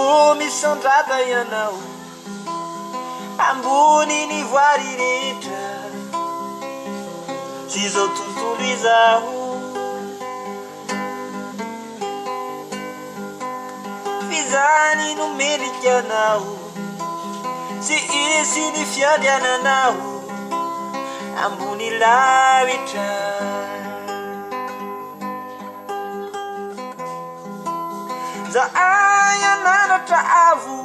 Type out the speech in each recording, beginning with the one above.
Tumpony sandrata ianao ambony ny voary rehetra sy zao tontolo izaho fizany nomeliky anao sy isy ny fiandiananao ambony lavitra za ayananatra avo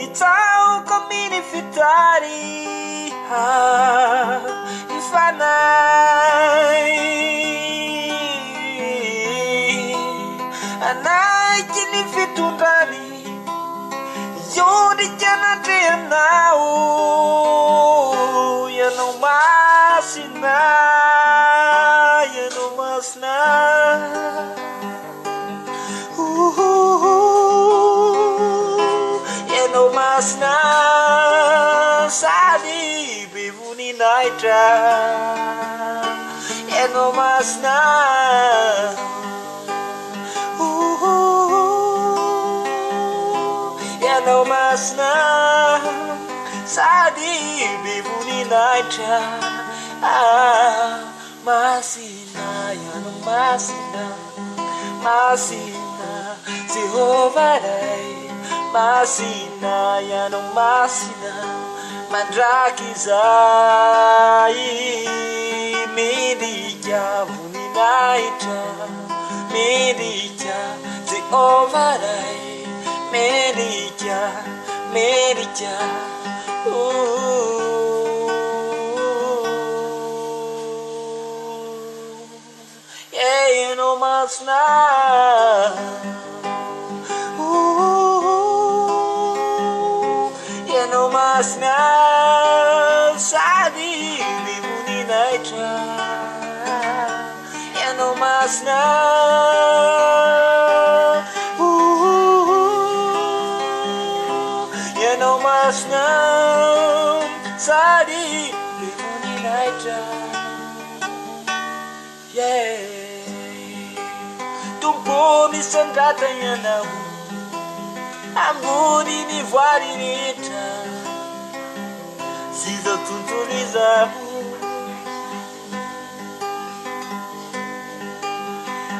itaoko miny fitary ifanay anaiky ny fitondrany yodika anatrehanao ianao masina ianao masina ianao masina sady be voninahitra ianao masina ianao masina sady be voninahitra masina ianao masina masina Jehovah ray masina ianao masina mandraky zay midika voninahitra midika Jehovah ray midika midika yeah ianao masina ianao masina sady be voninahitra ianao masina ianao masina sady be voninahitra yeah Tumpony sandrata ianao ambony ny voary rehetra sy zao tontolo izaho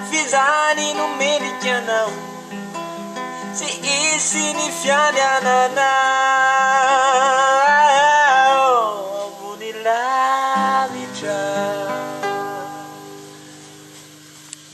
fizany nomeliky anao sy isy ny fiandiananao ambony lavitra